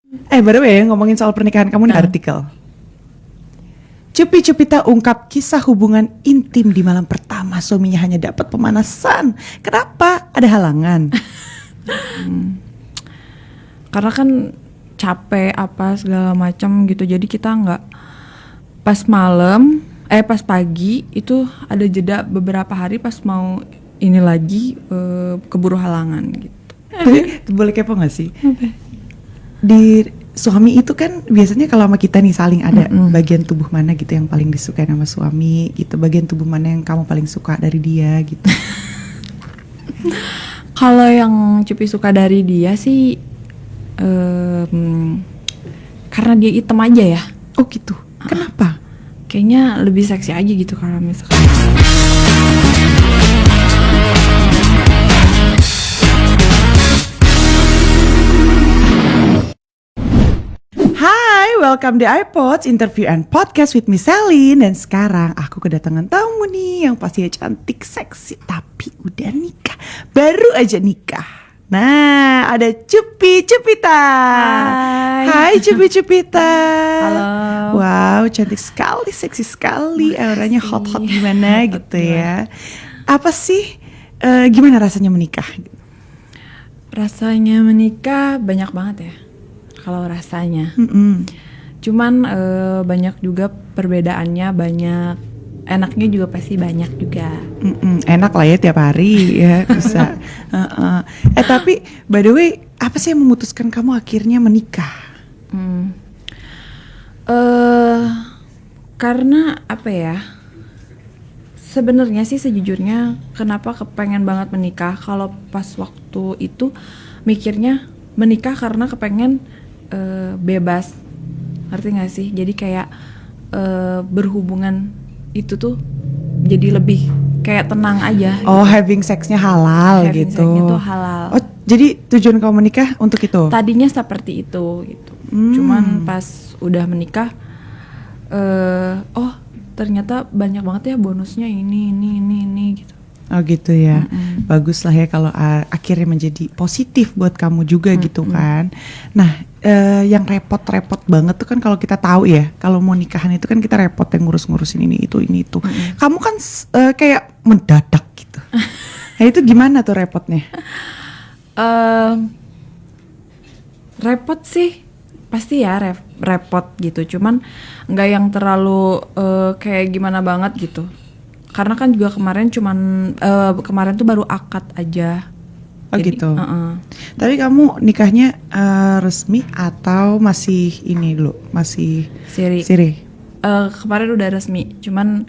Baru ya ngomongin soal pernikahan kamu nih artikel. Cupi-Cupita ungkap kisah hubungan intim di malam pertama suaminya hanya dapat pemanasan. Kenapa? Ada halangan? Karena kan capek apa segala macam gitu. Jadi kita nggak pas pagi itu ada jeda beberapa hari pas mau ini lagi keburu halangan gitu. Boleh kepo gak sih? Di suami itu kan biasanya kalau sama kita nih saling ada bagian tubuh mana gitu yang paling disukai sama suami gitu, bagian tubuh mana yang kamu paling suka dari dia gitu. Kalau yang Cupi suka dari dia sih karena dia hitam aja ya. Oh gitu, kenapa? Kayaknya lebih seksi aja gitu kalau misalkan. Hai, welcome di iPods Interview and Podcast with Miss Selin. Dan sekarang aku kedatangan tamu nih yang pastinya cantik, seksi, tapi udah nikah. Baru aja nikah. Nah, ada Cupi-Cupita. Hai Cupi-Cupita. Halo. Wow, cantik sekali, seksi sekali. Auranya hot-hot gimana gitu ya. Apa sih, gimana rasanya menikah? Rasanya menikah banyak banget ya. Kalau rasanya, cuman banyak juga perbedaannya, banyak enaknya juga pasti banyak juga. Enak lah ya tiap hari ya bisa. Tapi by the way, apa sih yang memutuskan kamu akhirnya menikah? Karena apa ya? Sebenarnya sih sejujurnya kenapa kepengen banget menikah? Kalau pas waktu itu mikirnya menikah karena kepengen bebas, ngerti gak sih? Jadi kayak berhubungan itu tuh jadi lebih kayak tenang aja. Oh, gitu. Having sexnya halal having gitu. Sexnya tuh halal. Oh, jadi tujuan kamu menikah untuk itu? Tadinya seperti itu gitu. Cuman pas udah menikah, oh ternyata banyak banget ya bonusnya ini gitu. Oh gitu ya, bagus lah ya kalau akhirnya menjadi positif buat kamu juga gitu kan. Nah, yang repot-repot banget tuh kan kalau kita tahu ya, kalau mau nikahan itu kan kita repot yang ngurus-ngurusin ini itu. Kamu kan kayak mendadak gitu. Nah itu gimana tuh repotnya? Repot sih, pasti ya repot gitu. Cuman nggak yang terlalu kayak gimana banget gitu. Karena kan juga kemarin tuh baru akad aja. Oh jadi, gitu. Uh-uh. Tapi kamu nikahnya resmi atau masih ini dulu, masih siri? Kemarin udah resmi, cuman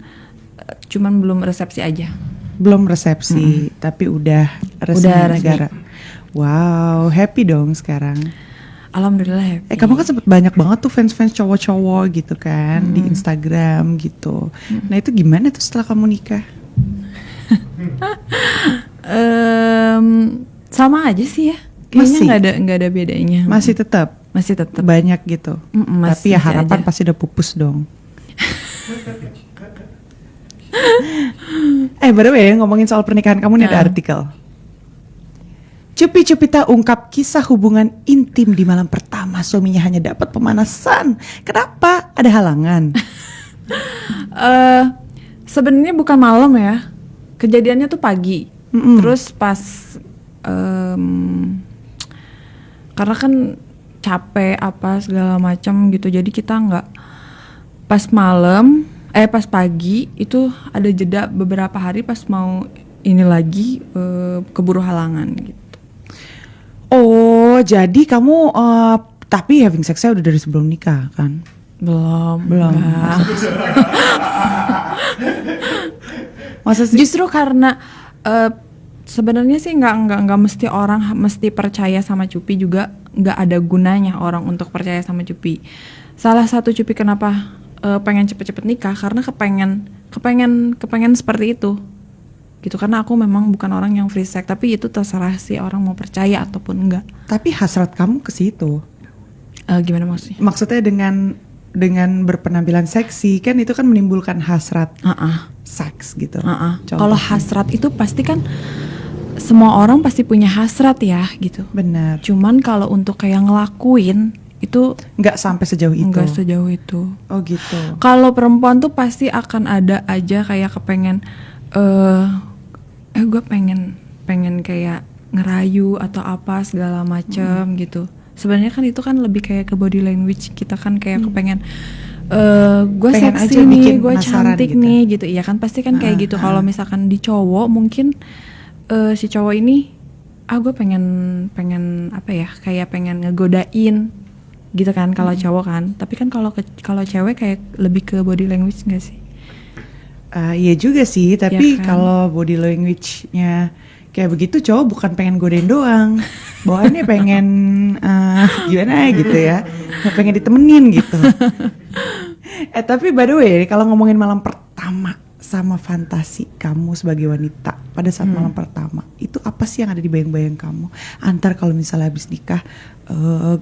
belum resepsi aja. Belum resepsi, tapi udah resmi negara. Wow, happy dong sekarang. Alhamdulillah happy. Kamu kan sempet banyak banget tuh fans cowok-cowok gitu kan di Instagram gitu. Nah itu gimana tuh setelah kamu nikah? Sama aja sih ya. Kayaknya nggak ada bedanya. Masih tetap banyak gitu. Tapi ya harapan pasti udah pupus dong. Baru ya ngomongin soal pernikahan kamu nih ada artikel. Cupi-Cupita ungkap kisah hubungan intim di malam pertama suaminya hanya dapat pemanasan. Kenapa? Ada halangan? Sebenarnya bukan malam ya. Kejadiannya tuh pagi. Terus pas karena kan capek apa segala macam gitu. Jadi kita nggak pas pagi itu ada jeda beberapa hari pas mau ini lagi keburu halangan gitu. Oh, jadi kamu tapi having sex-nya udah dari sebelum nikah kan? Belum. Masa sih? Justru karena sebenarnya sih nggak mesti orang mesti percaya sama Cupi, juga nggak ada gunanya orang untuk percaya sama Cupi. Salah satu Cupi kenapa pengen cepet-cepet nikah karena kepengen seperti itu. Gitu, karena aku memang bukan orang yang free sex, tapi itu terserah sih orang mau percaya ataupun enggak. Tapi hasrat kamu ke situ. Gimana maksudnya? Maksudnya dengan berpenampilan seksi kan itu kan menimbulkan hasrat seks gitu. Kalau hasrat itu pasti kan semua orang pasti punya hasrat ya gitu. Benar. Cuman kalau untuk kayak ngelakuin itu Nggak sampai sejauh itu. enggak sejauh itu. Oh gitu. Kalau perempuan tuh pasti akan ada aja kayak kepengen gue pengen kayak ngerayu atau apa segala macam gitu. Sebenarnya kan itu kan lebih kayak ke body language kita kan kayak kepengen gue Pengen seksi aja bikin nih, gue penasaran cantik gitu. nih gitu. Iya kan pasti kan kayak gitu. Kalau misalkan di cowok mungkin si cowok ini gue pengen apa ya, kayak pengen ngegodain gitu kan kalau cowok kan. Tapi kan kalau cewek kayak lebih ke body language nggak sih? Iya juga sih, tapi Iya kan? kalau body language-nya kayak begitu, cowok bukan pengen godain doang, bawaannya pengen gimana gitu ya, pengen ditemenin gitu. Tapi by the way, kalau ngomongin malam pertama sama fantasi kamu sebagai wanita pada saat malam pertama, itu apa sih yang ada di bayang-bayang kamu? Antar kalau misalnya habis nikah,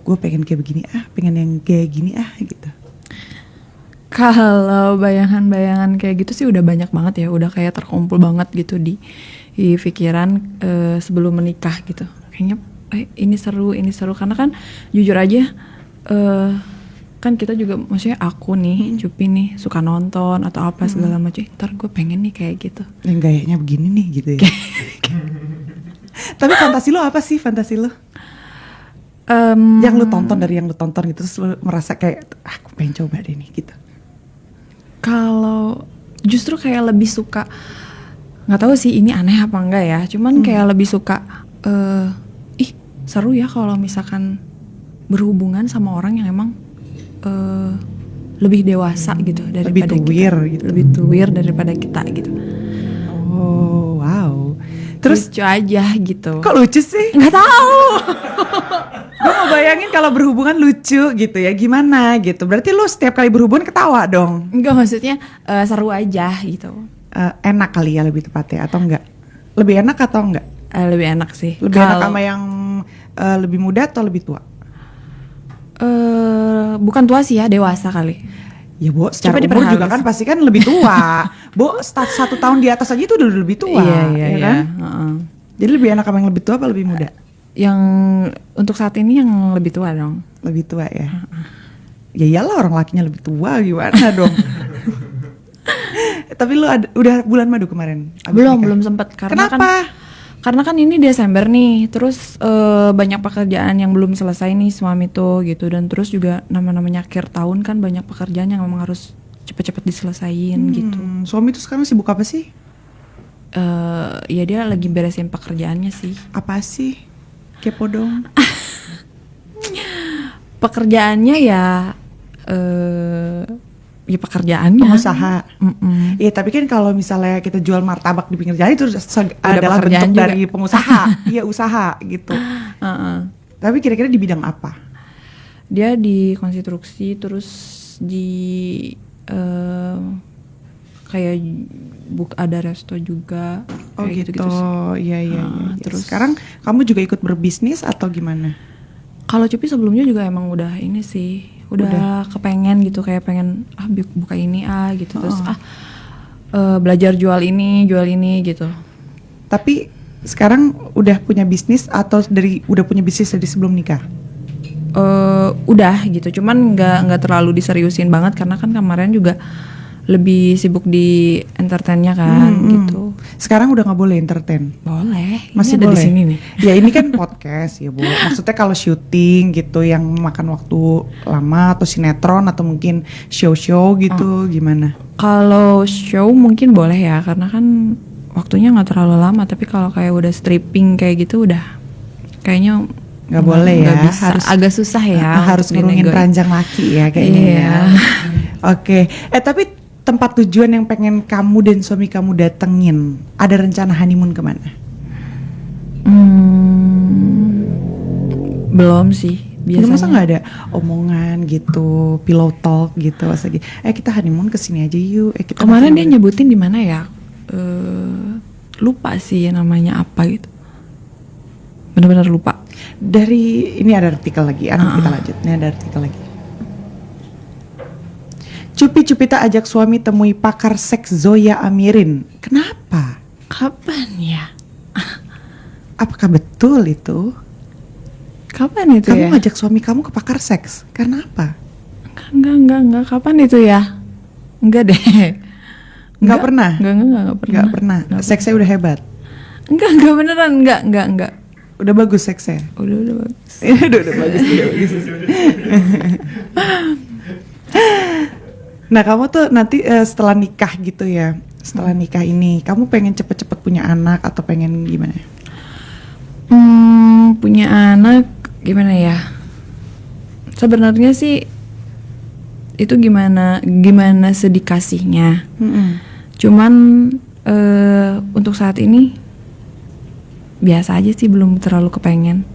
gue pengen kayak begini pengen yang kayak gini gitu. Kalau bayangan-bayangan kayak gitu sih udah banyak banget ya, udah kayak terkumpul banget gitu di pikiran sebelum menikah gitu. Kayaknya ini seru karena kan jujur aja kan kita juga, maksudnya aku nih Cupi nih suka nonton atau apa segala macam. Ntar gue pengen nih kayak gitu. Yang gayanya begini nih gitu ya. Tapi fantasi lo apa sih, fantasi lo? Yang lu tonton dari yang lu tonton gitu, terus lu merasa kayak aku pengen coba deh nih gitu. Kalau justru kayak lebih suka, nggak tahu sih ini aneh apa enggak ya, cuman kayak lebih suka seru ya kalau misalkan berhubungan sama orang yang emang lebih dewasa gitu daripada Lebih tuwir kita, gitu. lebih tuwir daripada kita gitu. Oh wow. Terus Lucu aja gitu. kok lucu sih? Nggak tahu. Gue mau bayangin kalau berhubungan lucu gitu ya, gimana gitu. Berarti lu setiap kali berhubungan ketawa dong. Enggak, maksudnya seru aja gitu. Enak kali ya lebih tepatnya atau enggak? Lebih enak atau enggak? Lebih enak sih. Lebih enak sama yang lebih muda atau lebih tua? Bukan tua sih ya, dewasa kali. Ya Bo, secara Coba umur juga diperhalus. kan pasti kan lebih tua. Bo, 1 tahun di atas aja itu udah lebih tua, ya kan? Heeh. Jadi lebih enak sama yang lebih tua apa lebih muda? Yang untuk saat ini yang lebih tua dong. Lebih tua ya. Ya iyalah, orang lakinya lebih tua, gimana dong? Tapi lu udah bulan madu kemarin? Abis nikah? Belum sempet karena Kenapa? Karena kan ini Desember nih, terus banyak pekerjaan yang belum selesai nih suami tuh gitu, dan terus juga namanya akhir tahun kan banyak pekerjaan yang memang harus cepet-cepet diselesain gitu. Suami tuh sekarang sibuk apa sih? Ya dia lagi beresin pekerjaannya sih. Apa sih? Kepo dong. Pekerjaannya ya pekerjaannya. Pengusaha. Iya, tapi kan kalau misalnya kita jual martabak di pinggir jalan itu adalah pekerjaan bentuk juga. dari pengusaha. Iya, usaha gitu. Tapi kira-kira di bidang apa? Dia di konstruksi, terus di kayak ada resto juga. Oh kayak gitu. Iya. Terus Sekarang kamu juga ikut berbisnis atau gimana? kalau Cupi sebelumnya juga emang udah ini sih, udah kepengen gitu, kayak pengen buka ini gitu, terus belajar jual ini gitu. Tapi sekarang udah punya bisnis atau udah punya bisnis dari sebelum nikah? Udah gitu, cuman nggak terlalu diseriusin banget karena kan kemarin juga lebih sibuk di entertainnya kan gitu. Sekarang udah nggak boleh entertain? Boleh, Masih ini ada boleh? di sini nih. Ya ini kan podcast ya Bu. Maksudnya kalau syuting gitu yang makan waktu lama atau sinetron atau mungkin show-show gitu gimana? Kalau show mungkin boleh ya, karena kan waktunya nggak terlalu lama. Tapi kalau kayak udah stripping kayak gitu udah kayaknya Nggak boleh ya, nggak bisa. harus Agak susah ya. harus untuk ngurungin dinego. ranjang laki ya kayaknya. Iya. Ya. Oke. Tapi tempat tujuan yang pengen kamu dan suami kamu datengin, ada rencana honeymoon kemana? Belum sih. Biasanya. Masa nggak ada omongan gitu, pillow talk gitu, masa gitu. Kita honeymoon kesini aja yuk. Kita Kemarin makan dia nyebutin di mana ya? Lupa sih namanya apa gitu. Bener-bener lupa. Dari ini ada artikel lagi, kita lanjut. Ini ada artikel lagi. Cupi-Cupita ajak suami temui pakar seks Zoya Amirin. Kenapa? Kapan ya? Apakah betul itu? Kapan itu Kamu ya? ngajak suami kamu ke pakar seks karena apa? Enggak. Kapan itu ya? Enggak deh. Nggak pernah? Enggak pernah. Nggak pernah. Seksnya udah hebat. Enggak beneran, enggak. Udah bagus seksnya. Udah bagus. udah bagus. Nah, kamu tuh nanti setelah nikah gitu ya. Setelah nikah ini, kamu pengen cepet-cepet punya anak atau pengen gimana? Punya anak gimana ya? Sebenarnya sih itu gimana sedikasihnya. Cuman untuk saat ini biasa aja sih, belum terlalu kepengen.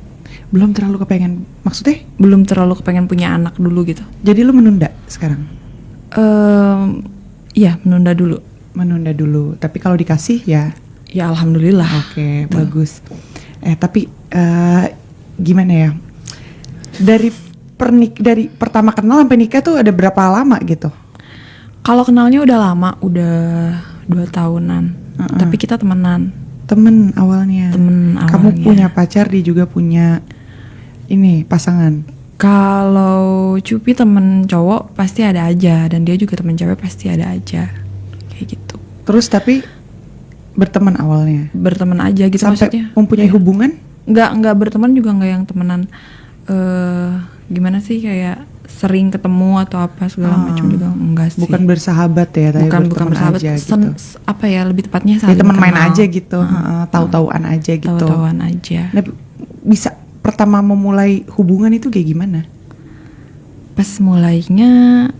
Belum terlalu kepengen. Maksudnya? Belum terlalu kepengen punya anak dulu gitu. Jadi lu menunda sekarang? Iya, menunda dulu. Tapi kalau dikasih ya? Ya alhamdulillah. Oke, bagus. Tapi gimana ya? Dari pertama kenal sampai nikah tuh ada berapa lama gitu? Kalau kenalnya udah lama, udah 2 tahunan. Tapi kita temenan. Temen awalnya. Kamu punya pacar, dia juga punya ini pasangan. Kalau Cupi temen cowok pasti ada aja, dan dia juga temen cewek pasti ada aja, kayak gitu. Terus tapi berteman awalnya? Berteman aja gitu. Sampai maksudnya mempunyai hubungan? Nggak berteman juga, nggak yang temenan. Gimana sih, kayak sering ketemu atau apa segala macam juga enggak sih. Bukan bersahabat ya, tapi bukan bersahabat aja gitu. Apa ya, lebih tepatnya saling teman main aja gitu, tahu-tahuan aja gitu. Tahu-tahuan aja. Nah, bisa pertama memulai hubungan itu kayak gimana? Pas mulainya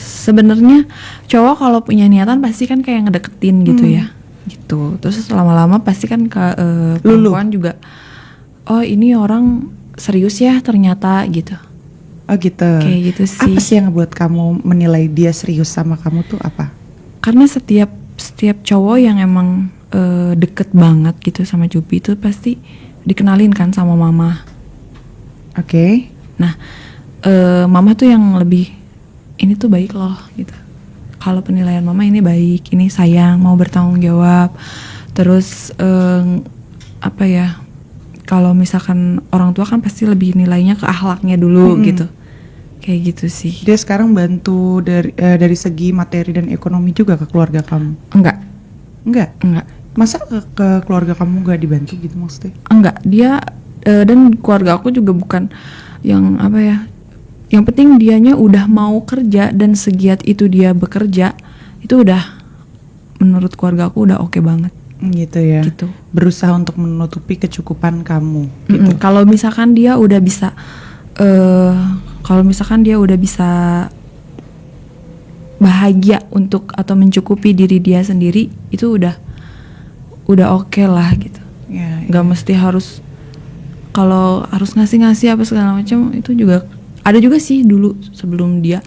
sebenarnya cowok kalau punya niatan pasti kan kayak ngedeketin gitu ya, gitu. Terus lama-lama pasti kan perempuan juga, oh ini orang serius ya ternyata gitu. Oh gitu. Kayak gitu sih. Apa sih yang ngebuat kamu menilai dia serius sama kamu tuh apa? Karena setiap cowok yang emang deket banget gitu sama Cupi itu pasti dikenalin kan sama mama. Oke. Nah, mama tuh yang lebih, ini tuh baik loh gitu. Kalau penilaian mama ini baik, ini sayang, mau bertanggung jawab. Terus apa ya? Kalau misalkan orang tua kan pasti lebih nilainya ke akhlaknya dulu gitu. Kayak gitu sih. Dia sekarang bantu dari segi materi dan ekonomi juga ke keluarga kamu? Enggak. Masa ke keluarga kamu nggak dibantu gitu maksudnya? Enggak, dia dan keluarga aku juga bukan yang apa ya. Yang penting dianya udah mau kerja, dan segiat itu dia bekerja, itu udah menurut keluarga aku udah oke banget. Gitu ya. Gitu. Berusaha untuk menutupi kecukupan kamu. Gitu. Kalau misalkan dia udah bisa, bahagia untuk atau mencukupi diri dia sendiri, itu udah oke lah gitu. Gak mesti harus, kalau harus ngasih apa segala macam, itu juga ada juga sih dulu sebelum dia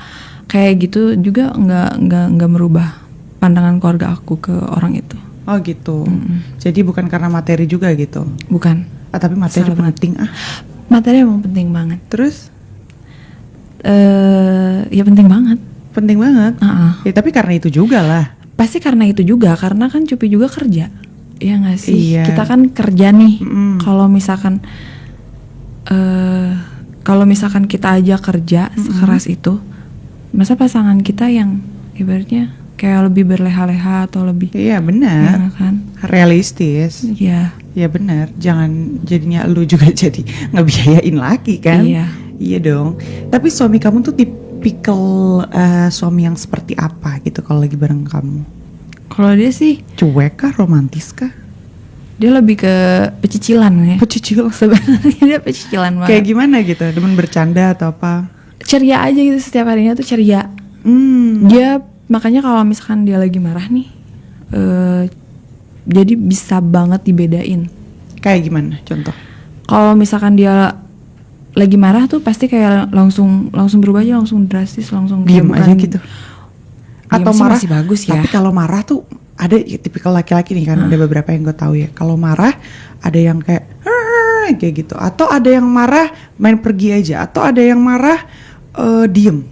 kayak gitu juga, nggak merubah pandangan keluarga aku ke orang itu. Oh gitu. Jadi bukan karena materi juga gitu? Bukan. Tapi materi penting. Materi emang penting banget. Terus? Ya penting banget. Penting banget. Ya, tapi karena itu juga lah. Pasti karena itu juga, karena kan Cupi juga kerja. Iya nggak sih? Iya. Kita kan kerja nih. Kalau misalkan kita aja kerja sekeras itu, masa pasangan kita yang ibaratnya kayak lebih berleha-leha atau lebih, iya benar, ya kan? Realistis. Iya. Ya benar, jangan jadinya lu juga jadi ngebiayain lagi kan? Iya dong. Tapi suami kamu tuh tipikal suami yang seperti apa gitu kalau lagi bareng kamu? Kalau dia sih cuek kah, romantis kah? Dia lebih ke pecicilan ya. Pecicilan. Sebenarnya dia pecicilan banget. Kayak gimana gitu? Demen bercanda atau apa? Ceria aja gitu, setiap harinya tuh ceria. Dia makanya kalau misalkan dia lagi marah nih, jadi bisa banget dibedain. Kayak gimana? Contoh? Kalau misalkan dia lagi marah tuh pasti kayak langsung berubah aja, langsung drastis, langsung diam aja gitu. Atau marah masih bagus ya. Tapi kalau marah tuh ada tipikal laki-laki nih kan, ada beberapa yang gue tahu ya. Kalau marah ada yang kayak gitu, atau ada yang marah main pergi aja, atau ada yang marah diem.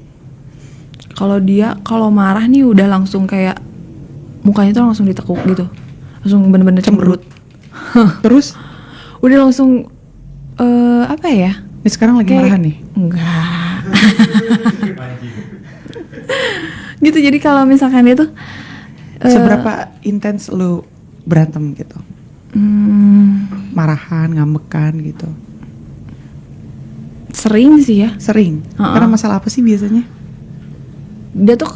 Kalau marah nih udah langsung kayak mukanya tuh langsung ditekuk gitu, langsung bener-bener cemberut. Terus udah langsung Apa ya? Ini sekarang lagi marahan nih. Enggak. Gitu, jadi kalau misalkan dia tuh Seberapa intens lu berantem gitu? Marahan, ngambekan gitu? sering sih ya. Sering? Karena masalah apa sih biasanya? Dia tuh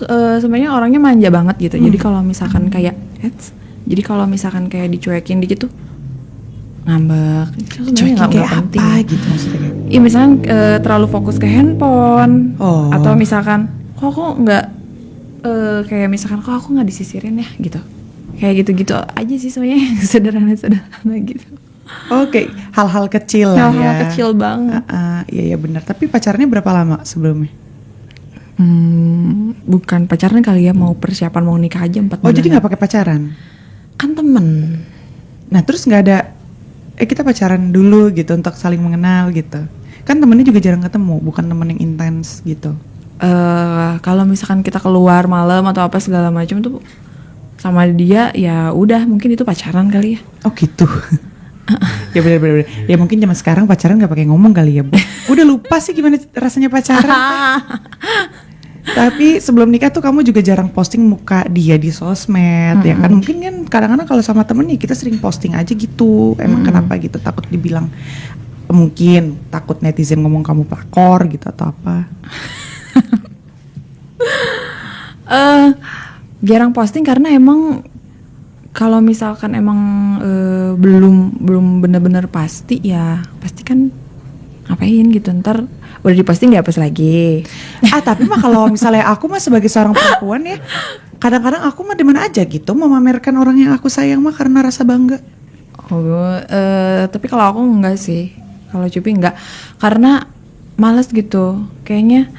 sebenarnya orangnya manja banget gitu. Jadi kalau misalkan kayak dicuekin dikit tuh ngambek. Itu sebenarnya nggak kayak penting. apa gitu maksudnya? Iya, misalkan terlalu fokus ke handphone, atau misalkan kok aku nggak kayak misalkan kok aku nggak disisirin ya gitu. Kayak gitu-gitu aja sih sebenarnya, sederhana gitu. Oke, hal-hal kecil lah ya. Hal-hal kecil banget. Iya benar. Tapi pacarnya berapa lama sebelumnya? Bukan pacaran kali ya, mau persiapan mau nikah aja 4 bulan. Oh, jadi nggak pakai pacaran? Kan temen. Nah, terus nggak ada kita pacaran dulu gitu untuk saling mengenal gitu. Kan temennya juga jarang ketemu, bukan temen yang intens gitu. Kalau misalkan kita keluar malam atau apa segala macam tuh sama dia, ya udah mungkin itu pacaran kali ya. Oh gitu. Ya bener. Ya mungkin zaman sekarang pacaran nggak pakai ngomong kali ya, Bu. Udah lupa sih gimana rasanya pacaran. Tapi sebelum nikah tuh kamu juga jarang posting muka dia di sosmed, ya kan? Mungkin kan kadang-kadang kalau sama temen nih kita sering posting aja gitu. Emang kenapa gitu? Takut dibilang, mungkin takut netizen ngomong kamu pelakor gitu atau apa? Jarang posting karena emang kalau misalkan emang belum benar-benar pasti ya pasti kan ngapain gitu, ntar udah diposting dihapus lagi. Tapi mah kalau misalnya aku mah sebagai seorang perempuan ya, kadang-kadang aku mah demen aja gitu memamerkan orang yang aku sayang mah karena rasa bangga. Tapi kalau aku enggak sih, kalau Cupi enggak, karena males gitu, kayaknya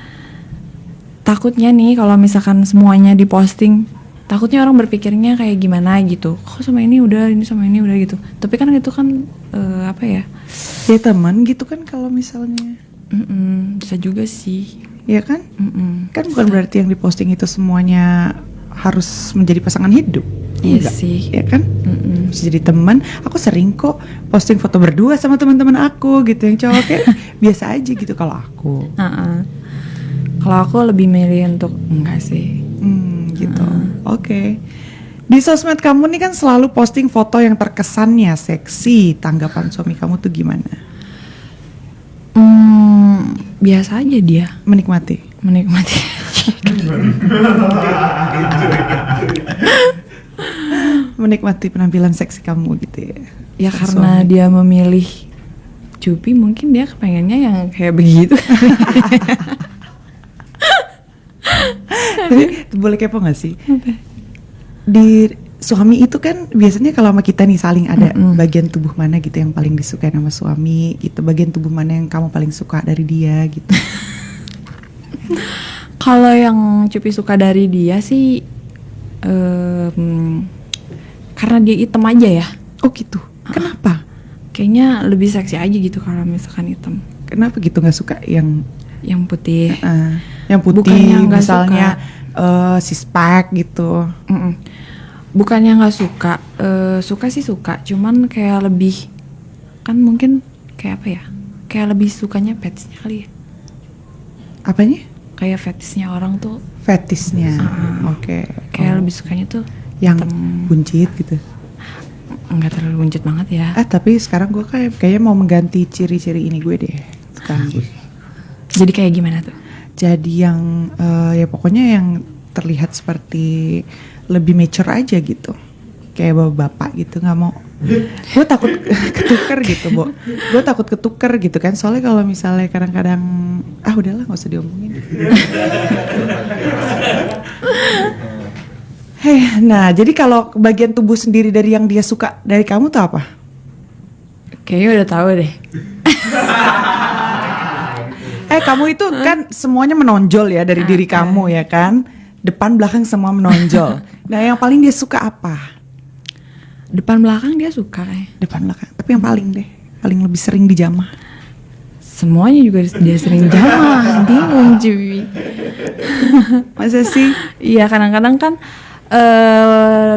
takutnya nih kalau misalkan semuanya diposting, takutnya orang berpikirnya kayak gimana gitu. Kok sama ini udah, ini sama ini udah gitu. Tapi kan itu kan apa ya? Ya teman gitu kan kalau misalnya. Bisa juga sih. Ya kan? Kan bukan berarti yang diposting itu semuanya harus menjadi pasangan hidup. Iya sih. Ya kan? Bisa jadi teman. Aku sering kok posting foto berdua sama teman-teman aku gitu, yang cowok kayak biasa aja gitu kalau aku. Kalau aku lebih milih untuk enggak sih. Gitu. Oke. Di sosmed kamu nih kan selalu posting foto yang terkesannya seksi. Tanggapan suami kamu tuh gimana? Biasa aja dia. Menikmati. Menikmati penampilan seksi kamu gitu ya. Ya karena dia memilih Cupi, mungkin dia kepengennya yang kayak begitu. Tapi boleh kepo gak sih? Di suami itu kan biasanya kalau sama kita nih saling ada bagian tubuh mana gitu yang paling disukai sama suami gitu, bagian tubuh mana yang kamu paling suka dari dia gitu. Kalau yang Cupi suka dari dia sih karena dia hitam aja ya. Oh gitu. Kenapa? Kayaknya lebih seksi aja gitu kalau misalkan hitam. Kenapa gitu nggak suka yang putih? Yang putih Bukannya nggak misalnya six pack gitu. Bukannya nggak suka, suka sih suka, cuman kayak lebih kan mungkin kayak apa ya? Kayak lebih sukanya fetishnya kali ya. Apanya? Kayak fetishnya orang tuh. Fetishnya. Oke. Kayak lebih sukanya tuh yang buncit gitu. Enggak terlalu buncit banget ya. Tapi sekarang gue kayaknya mau mengganti ciri-ciri ini gue deh. Sekarang gue. Jadi kayak gimana tuh? Jadi yang ya pokoknya yang terlihat seperti lebih mature aja gitu, kayak bapak gitu, nggak mau. Gue takut ketuker gitu, Bo. Gue takut ketuker gitu kan, soalnya kalau misalnya kadang-kadang udahlah nggak usah diomongin. Nah jadi kalau bagian tubuh sendiri dari yang dia suka dari kamu tuh apa? Kayaknya udah tahu deh. Kamu itu kan semuanya menonjol ya dari diri kamu ya kan? Depan belakang semua menonjol. Nah yang paling dia suka apa? Depan belakang dia suka Depan belakang. Tapi yang paling deh, paling lebih sering dijamah. Semuanya juga dia sering jamah. Bingung cuy. Masa sih? Iya kadang-kadang kan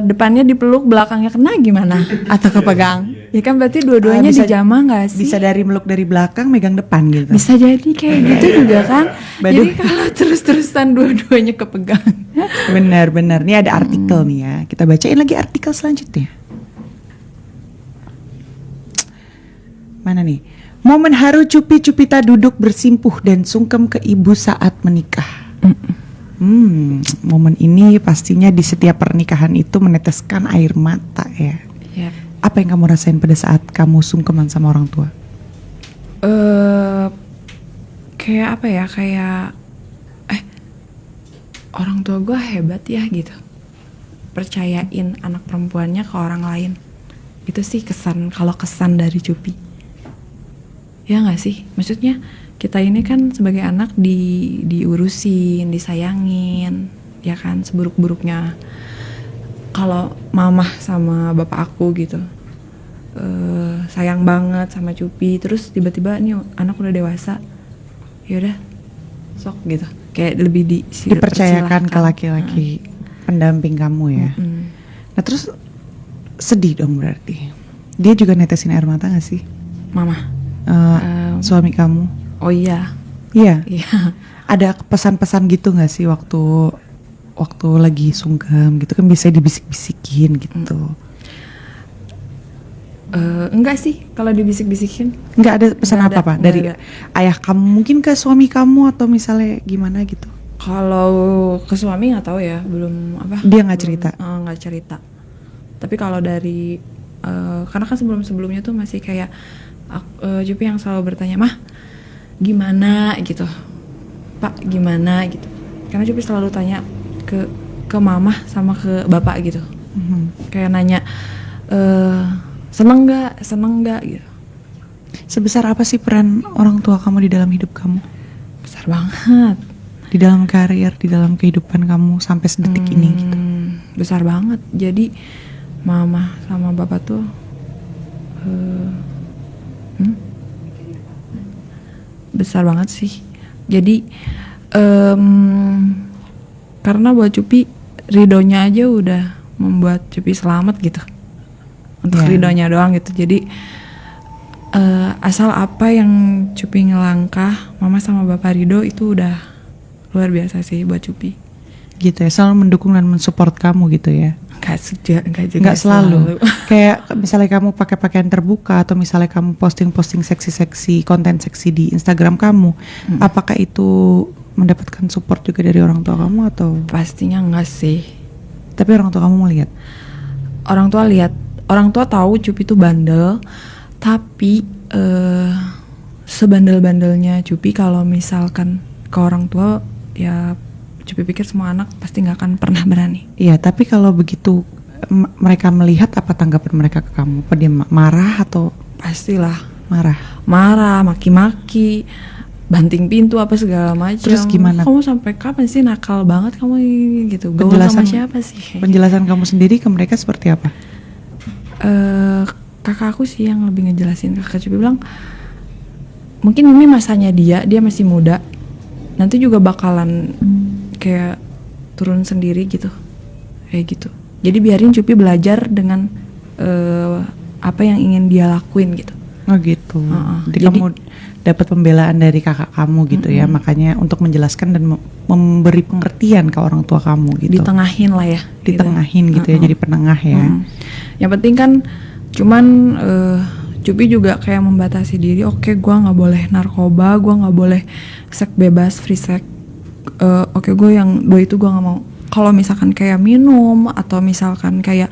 depannya dipeluk, belakangnya kena gimana? Atau kepegang? Ya kan berarti dua-duanya dijamah nggak sih? Bisa dari meluk dari belakang megang depan gitu. Bisa jadi kayak gitu juga kan. Jadi kalau terus-terusan dua-duanya kepegang. Benar. Nih ada artikel nih ya. Kita bacain lagi artikel selanjutnya. Mana nih? Momen haru Cupi-Cupita duduk bersimpuh dan sungkem ke ibu saat menikah. Momen ini pastinya di setiap pernikahan itu meneteskan air mata ya. Yep. Apa yang kamu rasain pada saat kamu sungkeman sama orang tua? Kayak apa ya? Kayak orang tua gue hebat ya gitu. Percayain anak perempuannya ke orang lain. Itu sih kesan dari Cupi. Ya nggak sih? Maksudnya kita ini kan sebagai anak diurusin, disayangin, ya kan, seburuk-buruknya. Kalau mamah sama bapak aku gitu, sayang banget sama Cupi. Terus tiba-tiba nih anak udah dewasa, yaudah sok gitu. Kayak lebih dipercayakan ke laki-laki pendamping kamu ya. Nah terus sedih dong berarti. Dia juga netesin air mata gak sih? Mama. Suami kamu? Oh iya. Iya. Ada pesan-pesan gitu nggak sih waktu lagi sungkem gitu kan bisa dibisik-bisikin gitu? Enggak sih kalau dibisik-bisikin. Enggak ada pesan apa-apa dari ayah kamu mungkin ke suami kamu atau misalnya gimana gitu? Kalau ke suami nggak tahu ya, belum apa? Dia nggak cerita. Nggak cerita. Tapi kalau dari karena kan sebelumnya tuh masih kayak Cupi yang selalu bertanya, "Mah, gimana?" gitu. "Pak, gimana?" gitu. Karena Cupi selalu tanya ke mama sama ke bapak gitu. Kayak nanya seneng nggak gitu. Sebesar apa sih peran orang tua kamu di dalam hidup kamu? Besar banget. Di dalam karir, di dalam kehidupan kamu sampai sedetik ini gitu. Besar banget. Jadi mama sama bapak tuh besar banget sih. Jadi karena buat Cupi ridonya aja udah membuat Cupi selamat gitu. Untuk ridonya doang gitu. Jadi asal apa yang Cupi ngelangkah, mama sama bapak ridho itu udah luar biasa sih buat Cupi. Gitu ya, selalu mendukung dan mensupport kamu gitu ya. Enggak selalu. Kayak misalnya kamu pakai pakaian terbuka atau misalnya kamu posting seksi-seksi, konten seksi di Instagram kamu, apakah itu mendapatkan support juga dari orang tua kamu atau? Pastinya enggak sih. Tapi orang tua kamu melihat? Orang tua tahu Cupi itu bandel, tapi sebandel-bandelnya Cupi kalau misalkan ke orang tua ya Cupi pikir semua anak pasti nggak akan pernah berani. Iya, tapi kalau begitu mereka melihat apa tanggapan mereka ke kamu? Apa dia marah atau? Pastilah marah, maki-maki, banting pintu apa segala macam. Terus gimana? Kamu sampai kapan sih nakal banget kamu gitu? Gaul sama siapa sih? Penjelasan kamu sendiri ke mereka seperti apa? Kakak aku sih yang lebih ngejelasin. Kakak Cupi bilang mungkin ini masanya dia masih muda, nanti juga bakalan kayak turun sendiri gitu, kayak gitu. Jadi biarin Cupi belajar dengan apa yang ingin dia lakuin gitu. Oh gitu. Jadi kamu dapat pembelaan dari kakak kamu gitu ya, makanya untuk menjelaskan dan memberi pengertian ke orang tua kamu gitu. Ditengahin lah ya. Ditengahin gitu ya, jadi penengah ya. Yang penting kan cuman Cupi juga kayak membatasi diri. Oke, gue nggak boleh narkoba, gue nggak boleh seks bebas, free sex. Oke, gue yang dua itu gue nggak mau. Kalau misalkan kayak minum atau misalkan kayak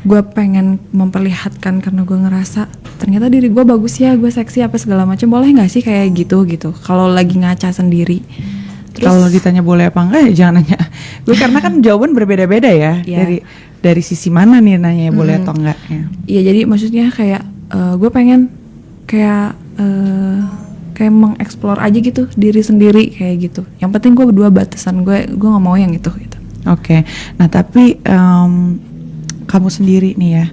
gue pengen memperlihatkan karena gue ngerasa ternyata diri gue bagus ya, gue seksi apa segala macam, boleh nggak sih kayak gitu. Kalau lagi ngaca sendiri. Kalau ditanya boleh apa enggak ya jangan nanya. Gue karena kan jawaban berbeda-beda ya. Dari sisi mana nih nanya boleh atau enggak ya. Iya, jadi maksudnya kayak gue pengen kayak mengeksplor aja gitu diri sendiri kayak gitu. Yang penting gue berdua batasan gue nggak mau yang itu gitu. Oke. Nah tapi kamu sendiri nih ya,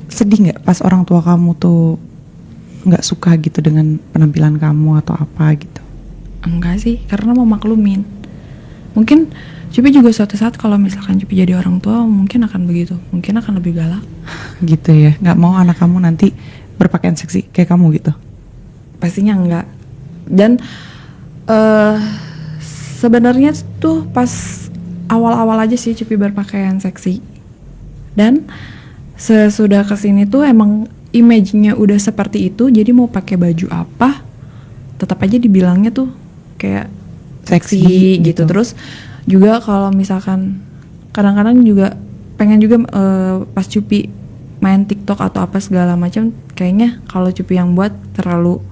sedih nggak pas orang tua kamu tuh nggak suka gitu dengan penampilan kamu atau apa gitu? Enggak sih, karena mau maklumin. Mungkin Cupi juga suatu saat kalau misalkan Cupi jadi orang tua mungkin akan begitu, mungkin akan lebih galak. Gitu ya, nggak mau anak kamu nanti berpakaian seksi kayak kamu gitu? Pastinya enggak. Dan sebenarnya tuh pas awal-awal aja sih Cupi berpakaian seksi. Dan sesudah kesini tuh emang image-nya udah seperti itu, jadi mau pakai baju apa tetap aja dibilangnya tuh kayak seksi gitu. Terus juga kalau misalkan kadang-kadang juga pengen juga pas Cupi main TikTok atau apa segala macam, kayaknya kalau Cupi yang buat terlalu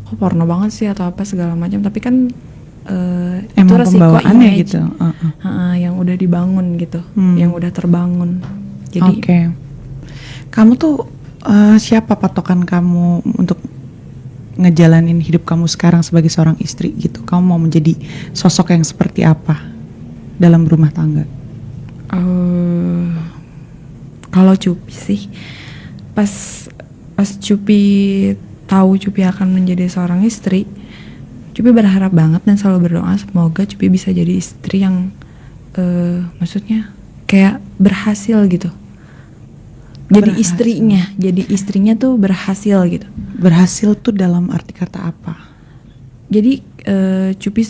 kok porno banget sih atau apa segala macam, tapi kan itu Emang resiko pembawaannya image gitu. yang udah dibangun gitu, yang udah terbangun. Jadi Oke. Kamu tuh siapa patokan kamu untuk ngejalanin hidup kamu sekarang sebagai seorang istri gitu? Kamu mau menjadi sosok yang seperti apa dalam rumah tangga? kalau Cupi sih pas Cupi tahu Cupi akan menjadi seorang istri, Cupi berharap banget dan selalu berdoa semoga Cupi bisa jadi istri yang maksudnya kayak berhasil gitu. Jadi istrinya tuh berhasil gitu. Berhasil tuh dalam arti kata apa? Jadi Cupi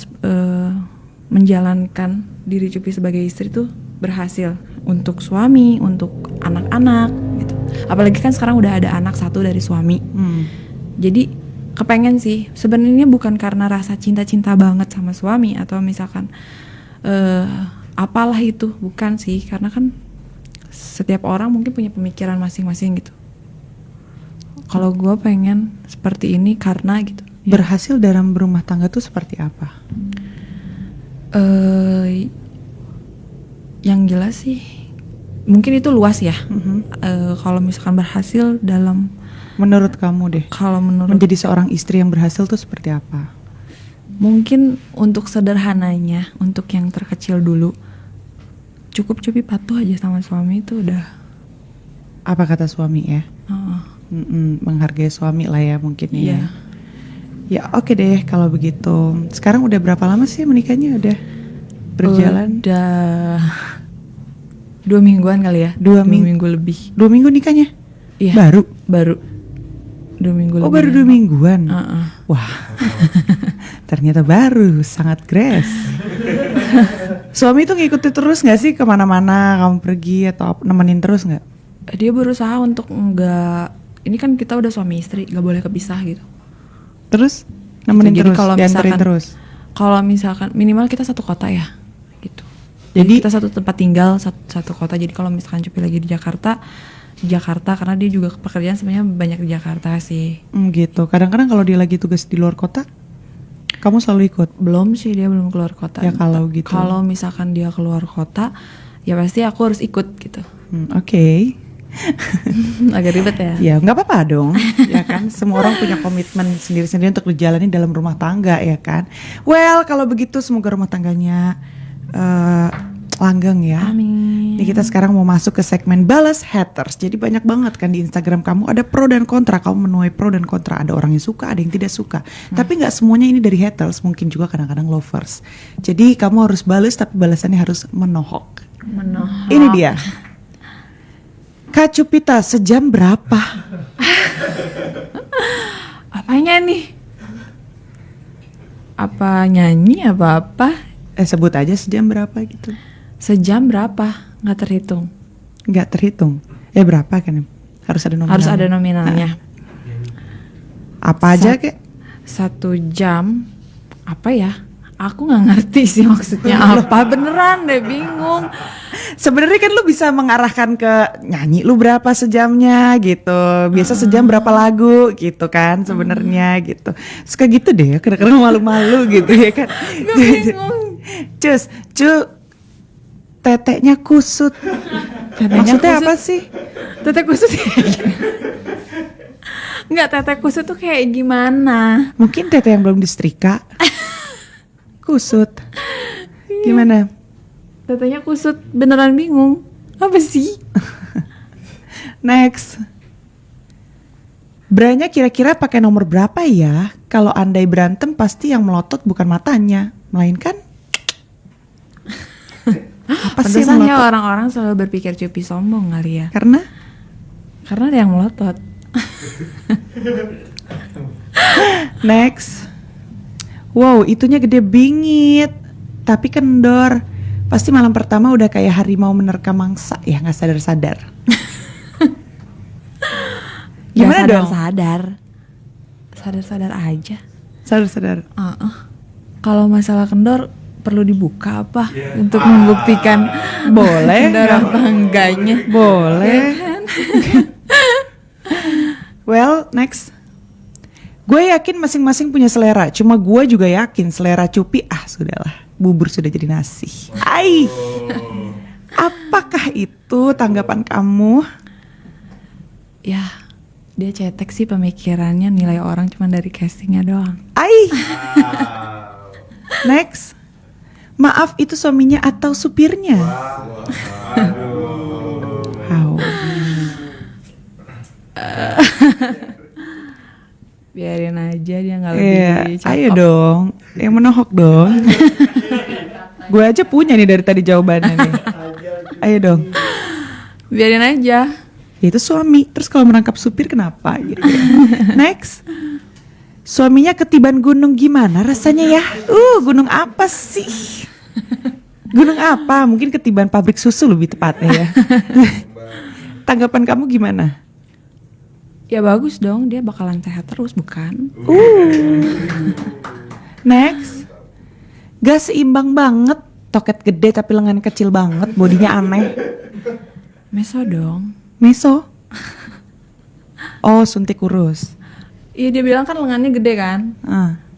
menjalankan diri Cupi sebagai istri tuh berhasil untuk suami, untuk anak-anak gitu. Apalagi kan sekarang udah ada anak satu dari suami. Jadi kepengen sih, sebenarnya bukan karena rasa cinta-cinta banget sama suami atau misalkan apalah itu, bukan sih, karena kan setiap orang mungkin punya pemikiran masing-masing gitu. Kalau gue pengen seperti ini karena gitu. Berhasil dalam berumah tangga tuh seperti apa? Yang jelas sih, mungkin itu luas ya. Kalau misalkan berhasil dalam, menurut kamu deh, kalau menurut menjadi seorang istri yang berhasil tuh seperti apa? mungkin untuk sederhananya, untuk yang terkecil dulu, cukup Cupi patuh aja sama suami itu udah. Apa kata suami ya? Menghargai suami lah ya mungkin ya. Iya. Ya oke deh kalau begitu. Sekarang udah berapa lama sih menikahnya udah berjalan? Udah 2 mingguan kali ya. 2 minggu lebih. 2 minggu nikahnya? Iya. Baru 2 minggu lebih. Oh baru 2 mingguan. Wah. Ternyata baru, sangat grace. Suami tuh ngikutin terus nggak sih kemana-mana kamu pergi atau nemenin terus nggak? Dia berusaha untuk enggak, ini kan kita udah suami istri, nggak boleh kepisah gitu. Terus nemenin Jadi terus, kalau dianterin misalkan- terus. Kalau misalkan minimal kita satu kota ya, gitu. Jadi kita satu tempat tinggal, satu kota. Jadi kalau misalkan Cupi lagi di Jakarta karena dia juga pekerjaan sebenarnya banyak di Jakarta sih. gitu. Kadang-kadang kalau dia lagi tugas di luar kota, kamu selalu ikut? Belum sih, dia belum keluar kota. Ya kalau gitu. Kalau misalkan dia keluar kota, ya pasti aku harus ikut gitu. Oke. Agak ribet ya. Ya nggak apa-apa dong, ya kan. Semua orang punya komitmen sendiri-sendiri untuk dijalani dalam rumah tangga, ya kan. Well, kalau begitu semoga rumah tangganya langgeng ya. Amin. Ini kita sekarang mau masuk ke segmen balas haters. Jadi banyak banget kan di Instagram kamu ada pro dan kontra. Kamu menuai pro dan kontra. Ada orang yang suka, ada yang tidak suka. Tapi nggak semuanya ini dari haters. Mungkin juga kadang-kadang lovers. Jadi kamu harus balas, tapi balasannya harus menohok. Ini dia. Kak Cupita, sejam berapa? Apanya nih? Apa nyanyi apa? Sebut aja sejam berapa gitu. Sejam berapa? Nggak terhitung. Nggak terhitung. Berapa kan? Harus ada nominalnya. Harus ada nominalnya. Apa aja kek? 1 jam. Apa ya? Aku nggak ngerti sih maksudnya apa. Beneran deh, bingung. Sebenarnya kan lu bisa mengarahkan ke nyanyi lu berapa sejamnya gitu. Biasa sejam berapa lagu gitu kan sebenarnya gitu. Suka gitu deh ya, kadang-kadang malu-malu gitu ya kan. Gak bingung. Teteknya kusut. Maksudnya apa sih? Tete kusut Enggak, tete kusut tuh kayak gimana? Mungkin tete yang belum disetrika. Kusut. Gimana? Tetenya kusut, beneran bingung. Apa sih? Next. Branya kira-kira pakai nomor berapa ya? Kalau andai berantem pasti yang melotot bukan matanya, melainkan Apa sih yang Pantesannya melotot? orang-orang selalu berpikir Cupi sombong kali ya. Karena Karena ada yang melotot. next. Wow, itunya gede bingit, tapi kendor. Pasti malam pertama udah kayak harimau menerkam mangsa ya, nggak sadar-sadar. Gimana dong? Sadar-sadar aja. Sadar-sadar. Kalau masalah kendor perlu dibuka apa untuk membuktikan Boleh. kendor apa enggaknya? Boleh. Well, next. Gue yakin masing-masing punya selera. Cuma gue juga yakin selera Cupi, sudahlah. Bubur sudah jadi nasi. Ai. Apakah itu tanggapan kamu? Ya, dia cetek sih pemikirannya, nilai orang cuma dari castingnya doang. Ai. Next. Maaf, itu suaminya atau supirnya? Wow. Biarin aja, dia nggak lebih Iya, cakep. ayo dong, yang menohok dong. Gue aja punya nih dari tadi jawabannya nih. Ayo dong. Biarin aja. Ya itu suami. Terus kalau merangkap supir kenapa? Gitu. Next. Suaminya ketiban gunung gimana rasanya ya? Gunung apa sih? Gunung apa? Mungkin ketiban pabrik susu lebih tepatnya ya. Tanggapan kamu gimana? Ya bagus dong, dia bakalan sehat terus bukan? Next. Gak seimbang banget. Toket gede tapi lengan kecil banget. Bodinya aneh. Meso dong. Meso. Oh, suntik kurus. Iya, dia bilang kan lengannya gede kan?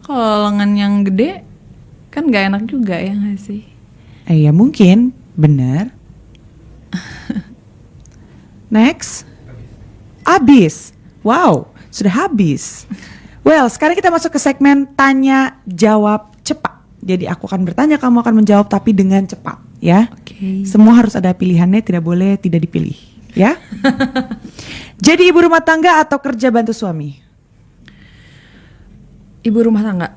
Kalau lengan yang gede kan gak enak juga ya gak sih? Ya mungkin. Bener. Next. Abis. Wow, sudah habis. Well, sekarang kita masuk ke segmen tanya jawab cepat. Jadi aku akan bertanya, kamu akan menjawab tapi dengan cepat, ya. Oke. Semua harus ada pilihannya, tidak boleh tidak dipilih, ya. Jadi ibu rumah tangga atau kerja bantu suami? Ibu rumah tangga.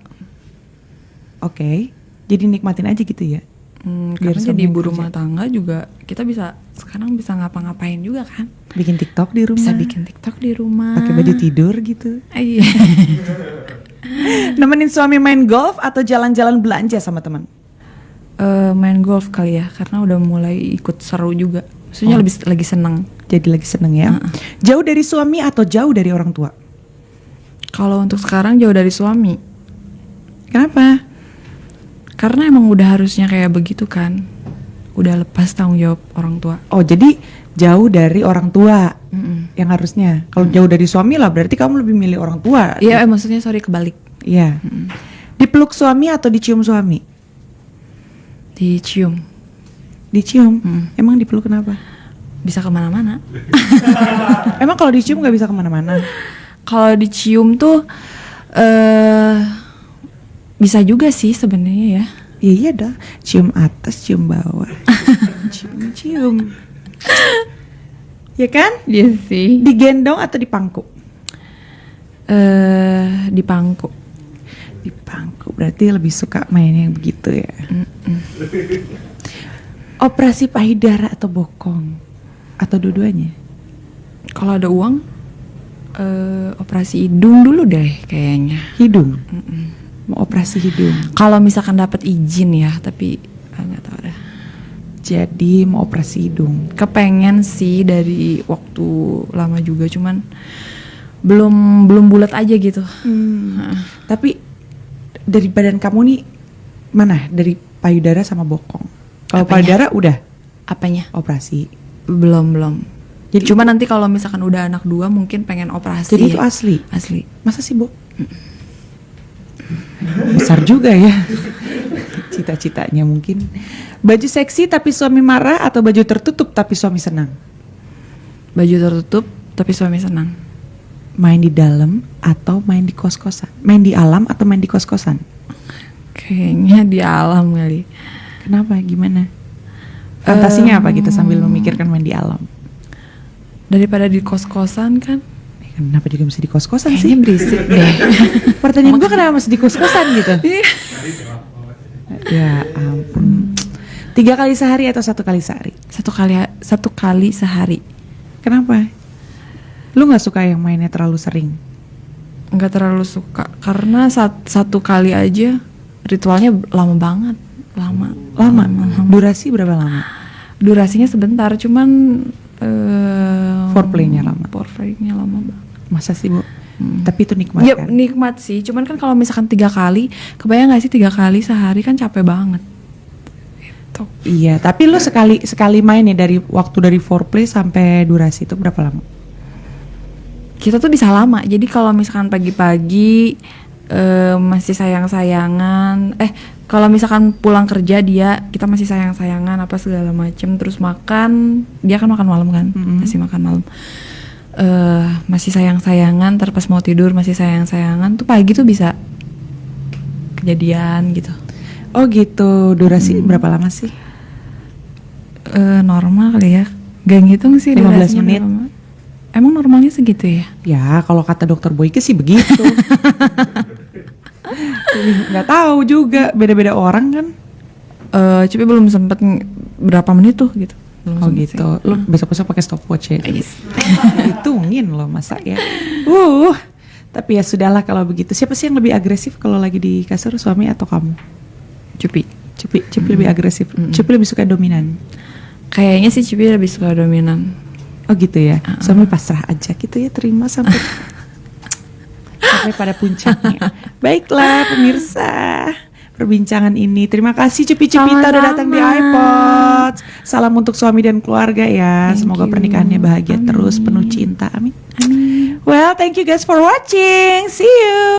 Oke. Jadi nikmatin aja gitu ya. Biar Karena suami jadi yang ibu kerja. rumah tangga juga kita sekarang bisa ngapa-ngapain juga kan? Bikin TikTok di rumah. Bisa bikin TikTok di rumah. Pakai baju tidur gitu. Iya. Nemenin suami main golf atau jalan-jalan belanja sama teman? Main golf kali ya, karena udah mulai ikut seru juga. Maksudnya lebih lagi seneng. Jadi lagi seneng ya. Jauh dari suami atau jauh dari orang tua? Kalau untuk sekarang jauh dari suami. Kenapa? Karena emang udah harusnya kayak begitu kan. Udah lepas tanggung jawab orang tua. Oh, jadi jauh dari orang tua yang harusnya. Kalau jauh dari suami lah berarti kamu lebih milih orang tua. Iya, maksudnya sorry kebalik. Iya. Dipeluk suami atau dicium suami? Dicium. Dicium. Emang dipeluk kenapa? Bisa kemana-mana. Emang kalau dicium nggak bisa kemana-mana? Kalau dicium tuh bisa juga sih sebenarnya ya. Ya iya dah. Cium atas, cium bawah. Cium. Ya kan? Iya sih. Digendong atau dipangku? Dipangku. Dipangku berarti lebih suka main yang begitu ya. Operasi payudara atau bokong? Atau dua-duanya? Kalau ada uang, operasi hidung dulu deh kayaknya. Hidung? Mau operasi hidung? Kalau misalkan dapat izin ya, tapi nggak tahu dah. Jadi mau operasi hidung? Kepengen sih dari waktu lama juga, cuman belum bulat aja gitu. Tapi dari badan kamu nih mana? Dari payudara sama bokong? Kalau Apanya? payudara udah Apanya? operasi. Belum. Jadi Cuma nanti kalau misalkan udah anak 2 mungkin pengen operasi. Jadi itu asli? Asli. Masa sih, Bo? Besar juga ya cita-citanya mungkin. Baju seksi tapi suami marah atau baju tertutup tapi suami senang? Baju tertutup tapi suami senang. Main di dalam atau main di kos-kosan? Main di alam atau main di kos-kosan? Kayaknya di alam kali. Kenapa? Gimana? Fantasinya apa gitu sambil memikirkan main di alam? Daripada di kos-kosan kan. Kenapa juga mesti di kos-kosan Kayaknya sih? berisik deh. Pertanyaan gue kenapa mesti di kos-kosan gitu? Ya ampun. 3 kali sehari atau 1 kali sehari? Satu kali sehari. Kenapa? Lu nggak suka yang mainnya terlalu sering? Nggak terlalu suka karena satu kali aja ritualnya lama banget. Lama. Durasi berapa lama? Durasinya sebentar, cuman Foreplaynya lama. Foreplaynya lama banget. Masa sih, Bu? Tapi itu nikmat Ya kan? nikmat sih, cuman kan kalau misalkan 3 kali, kebayang nggak sih 3 kali sehari kan capek banget. Gitu. Iya, tapi lu sekali main nih dari foreplay sampai durasi itu berapa lama? Kita tuh bisa lama. Jadi kalau misalkan pagi-pagi masih sayang-sayangan, kalau misalkan pulang kerja kita masih sayang-sayangan apa segala macem, terus makan, dia kan makan malam kan, masih makan malam. Masih sayang-sayangan, terus pas mau tidur masih sayang-sayangan, tuh pagi tuh bisa kejadian gitu. Oh gitu, durasi berapa lama sih? Normal kali ya, gak ngitung sih 15 durasinya menit. berapa. Emang normalnya segitu ya? Ya kalau kata dokter Boyke sih begitu. Nggak tahu juga, beda-beda orang kan. Tapi belum sempet berapa menit tuh gitu. Belum Oh sempet gitu, sih. lu besok-besok pakai stopwatch ya? Yes. Hitungin loh masa ya. Tapi ya sudahlah kalau begitu. Siapa sih yang lebih agresif kalau lagi di kasur, suami atau kamu? Cupi. Cupi lebih agresif. Cupi lebih suka dominan. Kayaknya sih Cupi lebih suka dominan. Oh gitu ya. Suami pasrah aja gitu ya, terima sampai pada puncaknya. Baiklah pemirsa, perbincangan ini. Terima kasih Cupi-Cupita udah datang di iPod. Salam untuk suami dan keluarga ya. Semoga pernikahannya bahagia terus, penuh cinta. Amin. Well, thank you guys for watching. See you.